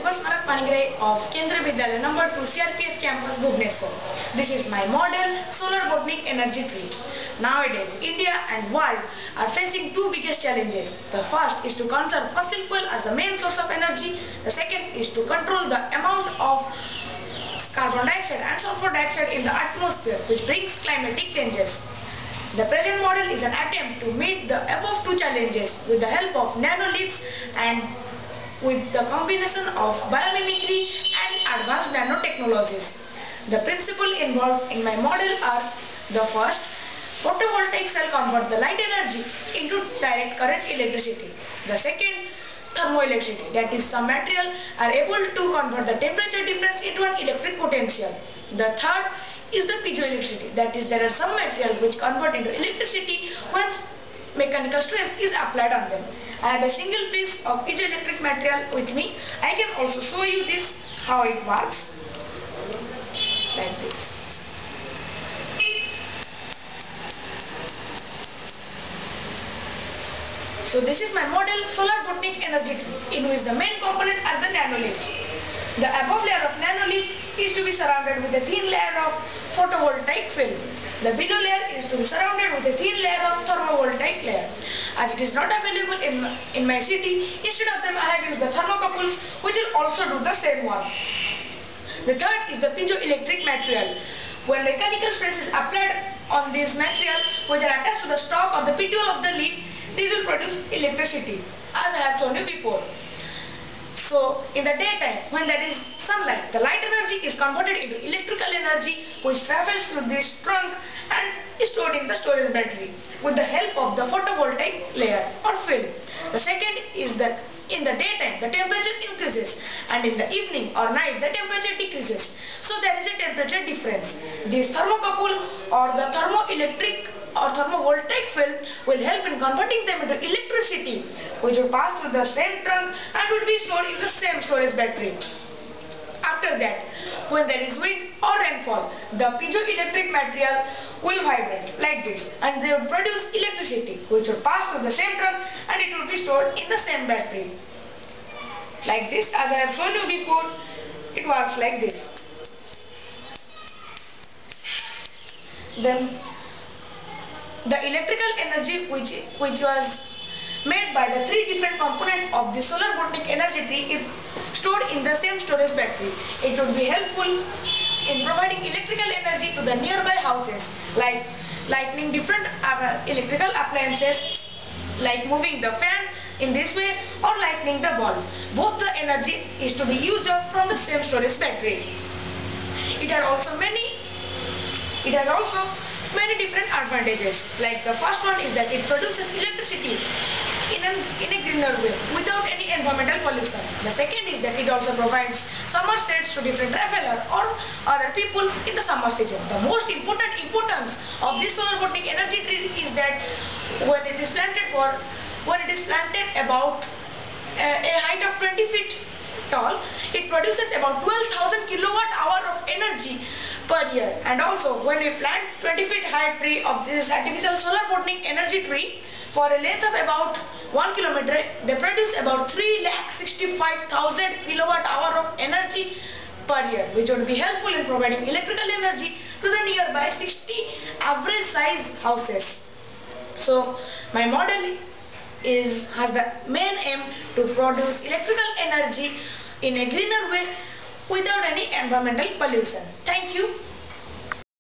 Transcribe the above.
Rufus Marat Panigre of Kendra Vidyalaya number 2 CRPF campus Bhubaneswar. This is my model solar botanic energy tree. Nowadays, India and world are facing two biggest challenges. The first is to conserve fossil fuel as the main source of energy. The second is to control the amount of carbon dioxide and sulfur dioxide in the atmosphere, which brings climatic changes. The present model is an attempt to meet the above two challenges with the help of nanoliths and with the combination of biomimicry and advanced nanotechnologies. The principles involved in my model are: the first, photovoltaic cell convert the light energy into direct current electricity. The second, thermoelectricity, that is, some material are able to convert the temperature difference into an electric potential. The third is the piezoelectricity, that is, there are some material which convert into electricity when mechanical stress is applied on them. I have a single piece of piezoelectric material with me. I can also show you this, how it works, like this. So this is my model solar botanic energy tree, in which the main component are the nanoliths. The above layer of nanolith is to be surrounded with a thin layer of photovoltaic film. The below layer is to be surrounded with a thin layer of thermovoltaic layer. As it is not available in my city, instead of them I have used the thermocouples, which will also do the same work. The third is the piezoelectric material. When mechanical stress is applied on this material, which are attached to the stalk or the petiole of the leaf, these will produce electricity, as I have shown you before. So, in the daytime, when there is sunlight, the light energy is converted into electrical energy, which travels through this trunk and is stored in the storage battery with the help of the photovoltaic layer or film. The second is that in the daytime, the temperature increases, and in the evening or night, the temperature decreases. So, there is a temperature difference. This thermocouple or the thermoelectric or thermovoltaic film will help in converting them into electricity, which will pass through the same trunk and will be stored in the same storage battery. After that, when there is wind or rainfall, the piezoelectric material will vibrate like this, and they will produce electricity, which will pass through the same trunk and it will be stored in the same battery. Like this, as I have shown you before, it works like this. Then the electrical energy which was made by the three different components of the solar botanic energy tree is stored in the same storage battery. It would be helpful in providing electrical energy to the nearby houses, like lighting different electrical appliances, like moving the fan in this way or lighting the bulb. Both the energy is to be used up from the same storage battery. It has also many different advantages. Like the first one is that it produces electricity in a greener way without any environmental pollution. The second is that it also provides summer shades to different travelers or other people in the summer season. The most important importance of this solar botanic energy tree is that when it is planted about a height of 20 feet tall, it produces about 12,000 kilowatt hour of energy per year. And also, when we plant 20 feet high tree of this artificial solar botanic energy tree for a length of about 1 kilometer, they produce about 3,65,000 kilowatt hour of energy per year, which would be helpful in providing electrical energy to the nearby 60 average size houses. So, my model has the main aim to produce electrical energy in a greener way without any environmental pollution. Thank you.